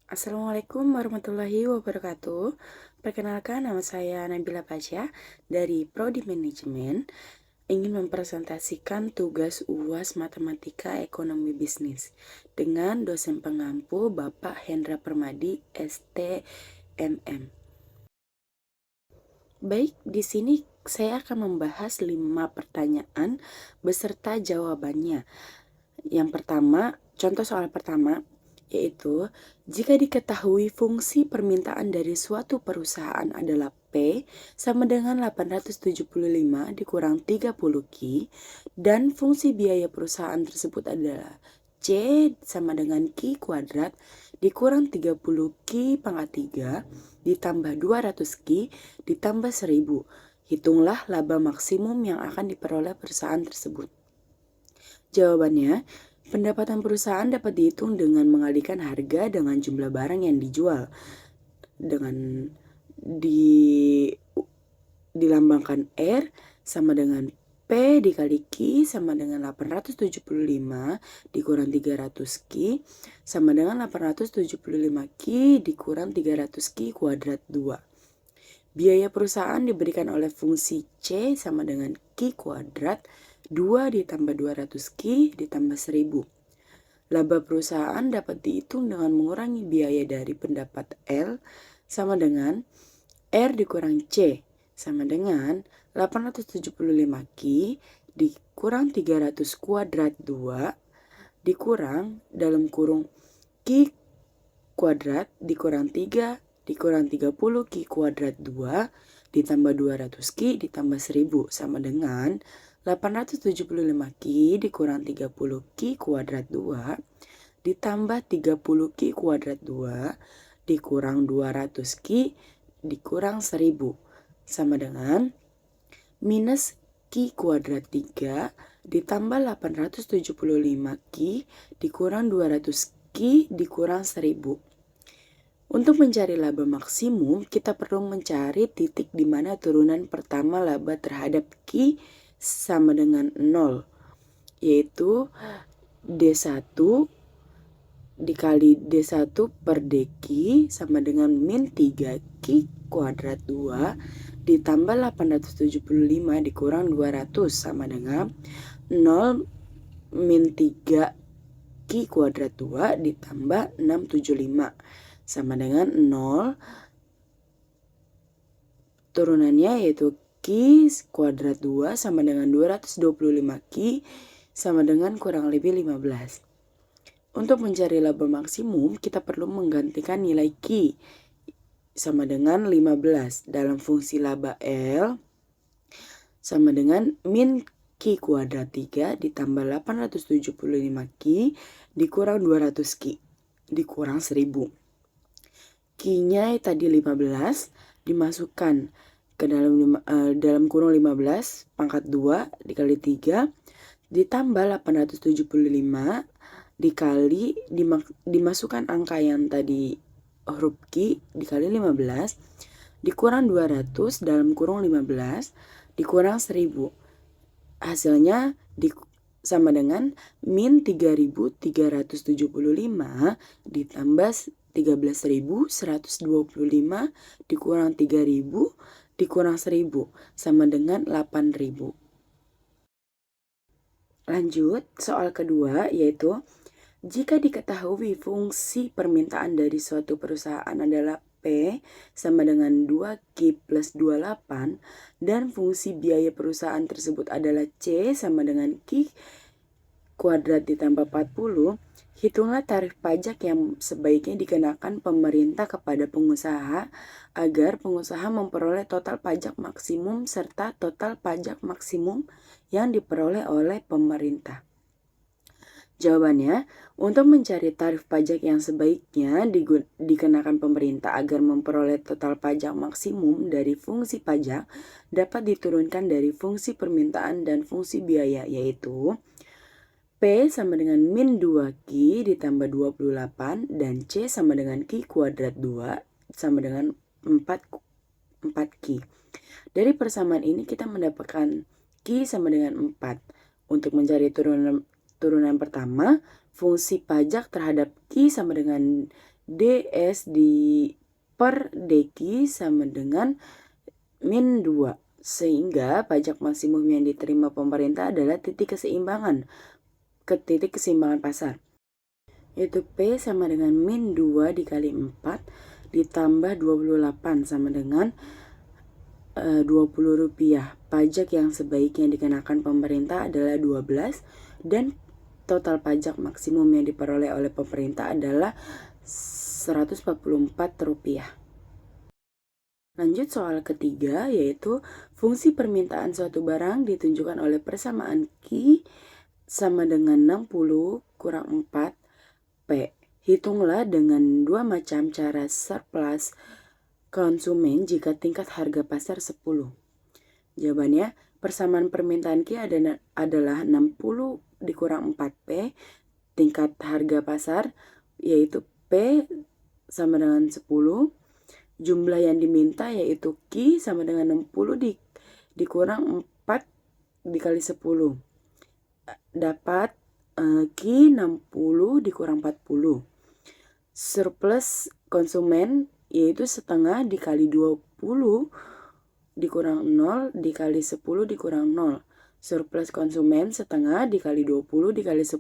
Assalamualaikum warahmatullahi wabarakatuh. Perkenalkan, nama saya Nabila Pasha dari Prodi Manajemen. Ingin mempresentasikan tugas UAS Matematika Ekonomi Bisnis dengan dosen pengampu Bapak Hendra Permadi, STMM. Baik, di sini saya akan membahas 5 pertanyaan beserta jawabannya. Yang pertama, contoh soal pertama, yaitu jika diketahui fungsi permintaan dari suatu perusahaan adalah P sama dengan 875 dikurang 30 Q dan fungsi biaya perusahaan tersebut adalah C sama dengan Q kuadrat dikurang 30 Q pangkat 3 ditambah 200 Q ditambah 1000. Hitunglah laba maksimum yang akan diperoleh perusahaan tersebut. Jawabannya, pendapatan perusahaan dapat dihitung dengan mengalihkan harga dengan jumlah barang yang dijual. Dengan dilambangkan R sama dengan P dikali Q sama dengan 875 dikurang 300 Q sama dengan 875 Q dikurang 300 Q kuadrat 2. Biaya perusahaan diberikan oleh fungsi C sama dengan Q kuadrat 2 ditambah 200 Q ditambah 1000. Laba perusahaan dapat dihitung dengan mengurangi biaya dari pendapat L sama dengan R dikurang C sama dengan 875 Q dikurang 300 kuadrat 2 dikurang dalam kurung Q kuadrat dikurang 3 dikurang 30 Q kuadrat 2 ditambah 200 Q ditambah 1000 sama dengan 875 Q dikurang 30 Q kuadrat 2 ditambah 30 Q kuadrat 2 dikurang 200 Q dikurang 1000 sama dengan minus Q kuadrat 3 ditambah 875 Q dikurang 200 Q dikurang 1000. Untuk mencari laba maksimum, kita perlu mencari titik di mana turunan pertama laba terhadap Q sama dengan 0, yaitu D1 dikali D1 per DQ sama dengan min 3 Q kuadrat 2 ditambah 875 dikurang 200 sama dengan 0 min 3 Q kuadrat 2 ditambah 675 sama dengan 0 turunannya yaitu Q kuadrat 2 sama dengan 225 Q sama dengan kurang lebih 15. Untuk mencari laba maksimum, kita perlu menggantikan nilai Q sama dengan 15 dalam fungsi laba L sama dengan min Q kuadrat 3 ditambah 875 Q dikurang 200 Q dikurang 1000. Q-nya tadi 15 dimasukkan ke dalam kurung 15 pangkat 2 dikali 3 ditambah 875 dikali dimasukkan angka yang tadi huruf Q dikali 15 dikurang 200 dalam kurung 15 dikurang 1000. Hasilnya sama dengan min 3375 ditambah 13.125 dikurang 3.000 dikurang 1.000 sama dengan 8.000. Lanjut, soal kedua yaitu jika diketahui fungsi permintaan dari suatu perusahaan adalah P sama dengan 2Q plus 28 dan fungsi biaya perusahaan tersebut adalah C sama dengan Q kuadrat ditambah 40, hitunglah tarif pajak yang sebaiknya dikenakan pemerintah kepada pengusaha agar pengusaha memperoleh total pajak maksimum serta total pajak maksimum yang diperoleh oleh pemerintah. Jawabannya, untuk mencari tarif pajak yang sebaiknya dikenakan pemerintah agar memperoleh total pajak maksimum dari fungsi pajak dapat diturunkan dari fungsi permintaan dan fungsi biaya, yaitu P sama dengan min 2Q ditambah 28 dan C sama dengan Q kuadrat 2 sama dengan 4Q. Dari persamaan ini kita mendapatkan Q sama dengan 4. Untuk mencari turunan pertama, fungsi pajak terhadap Q sama dengan DS per DQ sama dengan min 2. Sehingga pajak maksimum yang diterima pemerintah adalah titik keseimbangan pasar. Yaitu P sama dengan min 2 dikali 4 ditambah 28 sama dengan Rp20. Pajak yang sebaiknya dikenakan pemerintah adalah 12 dan total pajak maksimum yang diperoleh oleh pemerintah adalah Rp144. Lanjut soal ketiga, yaitu fungsi permintaan suatu barang ditunjukkan oleh persamaan Q sama dengan 60 kurang 4 P. Hitunglah dengan dua macam cara surplus konsumen jika tingkat harga pasar 10. Jawabannya, persamaan permintaan Q adalah 60 dikurang 4P, tingkat harga pasar, yaitu P sama dengan 10, jumlah yang diminta yaitu Q sama dengan 60 dikurang 4 dikali 10. Dapat Q 60 dikurang 40. Surplus konsumen yaitu setengah dikali 20 dikurang 0 dikali 10 dikurang 0. Surplus konsumen setengah dikali 20 dikali 10.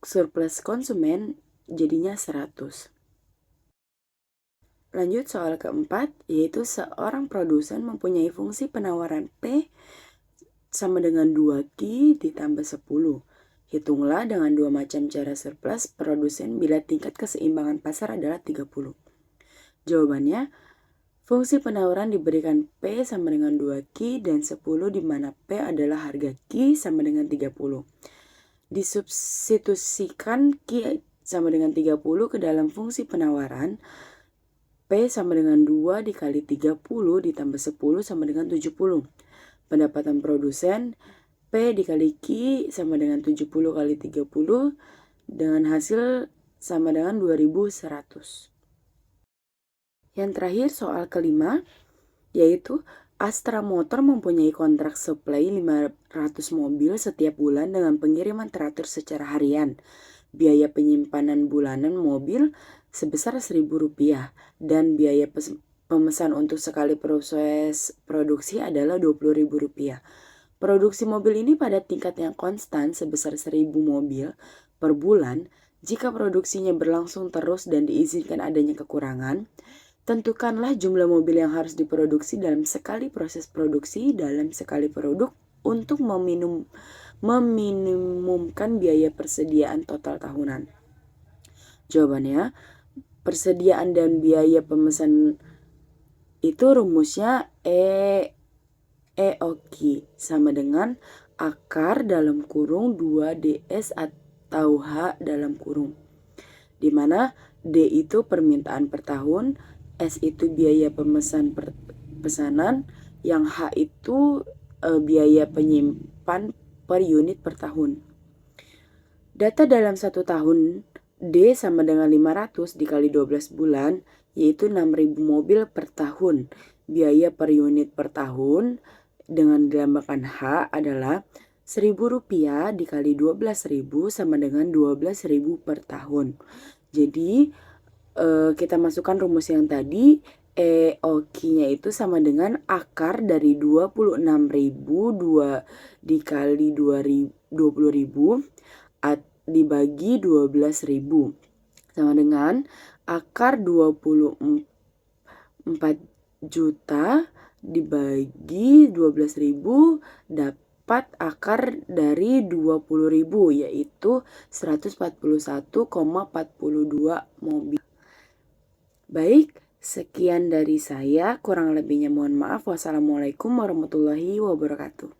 Surplus konsumen jadinya 100. Lanjut soal keempat, yaitu seorang produsen mempunyai fungsi penawaran P sama dengan 2Q ditambah 10. Hitunglah dengan dua macam cara surplus produsen bila tingkat keseimbangan pasar adalah 30. Jawabannya, fungsi penawaran diberikan P sama dengan 2Q dan 10 di mana P adalah harga Q sama dengan 30. Disubstitusikan Q sama dengan 30 ke dalam fungsi penawaran, P sama dengan 2 dikali 30 ditambah 10 sama dengan 70. Pendapatan produsen P dikali Q sama dengan 70 kali 30 dengan hasil sama dengan 2100. Yang terakhir soal kelima, yaitu Astra Motor mempunyai kontrak supply 500 mobil setiap bulan dengan pengiriman teratur secara harian. Biaya penyimpanan bulanan mobil sebesar Rp1.000 dan biaya pemesan untuk sekali proses produksi adalah Rp20.000. Produksi mobil ini pada tingkat yang konstan sebesar 1.000 mobil per bulan. Jika produksinya berlangsung terus dan diizinkan adanya kekurangan, tentukanlah jumlah mobil yang harus diproduksi dalam sekali proses produksi dalam sekali produk untuk meminimumkan biaya persediaan total tahunan. Jawabannya, persediaan dan biaya pemesan itu rumusnya EOQ sama dengan akar dalam kurung 2DS atau H dalam kurung. Di mana D itu permintaan per tahun, S itu biaya pesanan, yang H itu biaya penyimpan per unit per tahun. Data dalam 1 tahun, D sama dengan 500 dikali 12 bulan, yaitu 6.000 mobil per tahun. Biaya per unit per tahun dengan dilambangkan H adalah Rp1.000 dikali 12.000 sama dengan 12.000 per tahun. Jadi kita masukkan rumus yang tadi, EOQ-nya itu sama dengan akar dari 26.000 dikali 20.000 dibagi 12.000 sama dengan akar 24 juta dibagi 12.000 dapat akar dari 20.000 yaitu 141,42 mobil. Baik, sekian dari saya, kurang lebihnya mohon maaf. Wassalamualaikum warahmatullahi wabarakatuh.